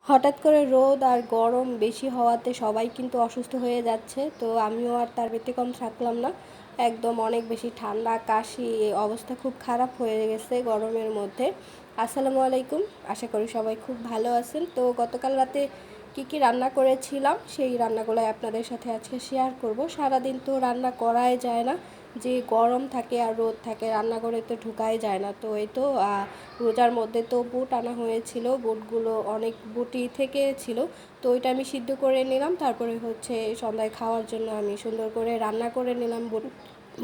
হঠাৎ করে রোদ আর গরম বেশি হওয়াতে সবাই কিন্তু অসুস্থ হয়ে যাচ্ছে, তো আমিও আর তার ব্যতিক্রম থাকলাম না। একদম অনেক বেশি ঠান্ডা, কাশি, অবস্থা খুব খারাপ হয়ে গেছে গরমের মধ্যে। আসসালামু আলাইকুম, আশা করি সবাই খুব ভালো আছেন। তো গতকাল রাতে কি রান্না করেছিলাম সেই রান্নাগুলো আপনাদের সাথে আজকে শেয়ার করব। সারাদিন তো রান্না করাই যায় না, যে গরম থাকে আর রোদ থাকে, রান্নাঘরে তো ঢুকাই যায় না। তো এই তো রোজার মধ্যে তো বুট আনা হয়েছিল, বুটগুলো অনেক বুটি থেকে ছিল। তো ওইটা আমি সিদ্ধ করে নিলাম, তারপরে হচ্ছে সন্ধ্যায় খাওয়ার জন্য আমি সুন্দর করে রান্না করে নিলাম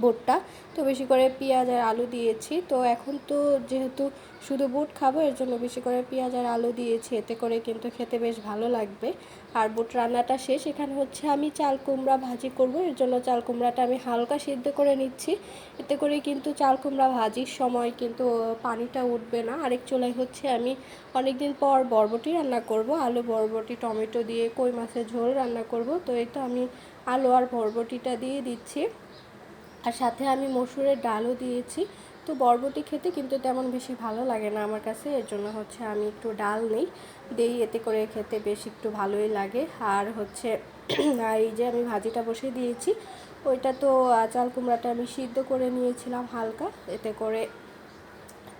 বুটটা। তো বেশি করে পেঁয়াজ আর আলু দিয়েছি। তো এখন তো যেহেতু শুধু বুট খাবো, এর জন্য বেশি করে পেঁয়াজ আর আলু দিয়েছি, এতে করে কিন্তু খেতে বেশ ভালো লাগবে। আর বুট রান্নাটা শেষ, এখানে হচ্ছে আমি চাল কুমড়া ভাজি করব, এর জন্য চাল কুমড়াটা আমি হালকা সিদ্ধ করে নিচ্ছি। এতে করে কিন্তু চাল কুমড়া ভাজির সময় কিন্তু পানিটা উঠবে না। আরেক চুলায় হচ্ছে আমি অনেক দিন পর বরবটি রান্না করব, আলু বরবটি টমেটো দিয়ে কই মাছের ঝোল রান্না করব। তো এই তো আমি আলু আর বরবটিটা দিয়ে দিচ্ছি, আর সাথে আমি মসুরের ডালও দিয়েছি। তো বরবটি খেতে কিন্তু তেমন বেশি ভালো লাগে না আমার কাছে, এর জন্য হচ্ছে আমি একটু ডাল দিই, এতে করে খেতে বেশ একটু ভালোই লাগে। আর হচ্ছে আর এই যে আমি ভাজিটা বসিয়ে দিয়েছি, ওইটা তো চাল কুমড়াটা আমি সিদ্ধ করে নিয়েছিলাম হালকা, এতে করে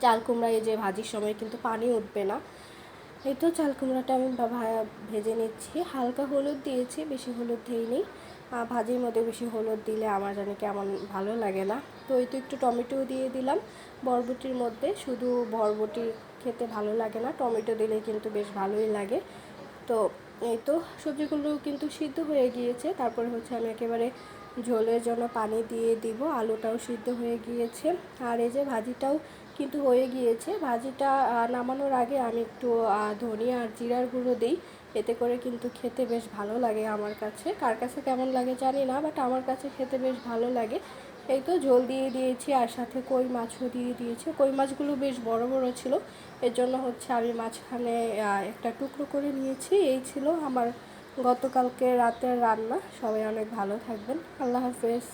চাল কুমড়া এই যে ভাজির সময় কিন্তু পানি উঠবে না। এই তো চাল কুমড়াটা আমি ভেজে নিচ্ছি, হালকা হলুদ দিয়েছি, বেশি হলুদ দিইনি। ভাজির মধ্যে বেশি হলুদ দিলে আমার জানি কেমন ভালো লাগে না। তো এই তো একটু টমেটোও দিয়ে দিলাম বরবটির মধ্যে, শুধু বরবটি খেতে ভালো লাগে না, টমেটো দিলে কিন্তু বেশ ভালোই লাগে। তো এই তো সবজিগুলো কিন্তু সিদ্ধ হয়ে গিয়েছে, তারপরে হচ্ছে আমি একেবারে ঝোলের জন্য পানি দিয়ে দিব। আলুটাও সিদ্ধ হয়ে গিয়েছে, আর এই যে ভাজিটাও কিন্তু হয়ে গিয়েছে। ভাজিটা নামানোর আগে আমি একটু ধনিয়া আর জিরার গুঁড়ো দিই, এতে করে কিন্তু খেতে বেশ ভালো লাগে আমার কাছে। কার কাছে কেমন লাগে জানি না, বাট আমার কাছে খেতে বেশ ভালো লাগে। এই তো ঝোল দিয়ে দিয়েছি, আর সাথে কই মাছও দিয়ে দিয়েছি। কই মাছগুলো বেশ বড় বড় ছিল, এর জন্য হচ্ছে আমি মাঝখানে একটা টুকরো করে নিয়েছি। এই ছিল আমার গতকালকে রাতের রান্না। সবাই অনেক ভালো থাকবেন, আল্লাহ হাফেজ।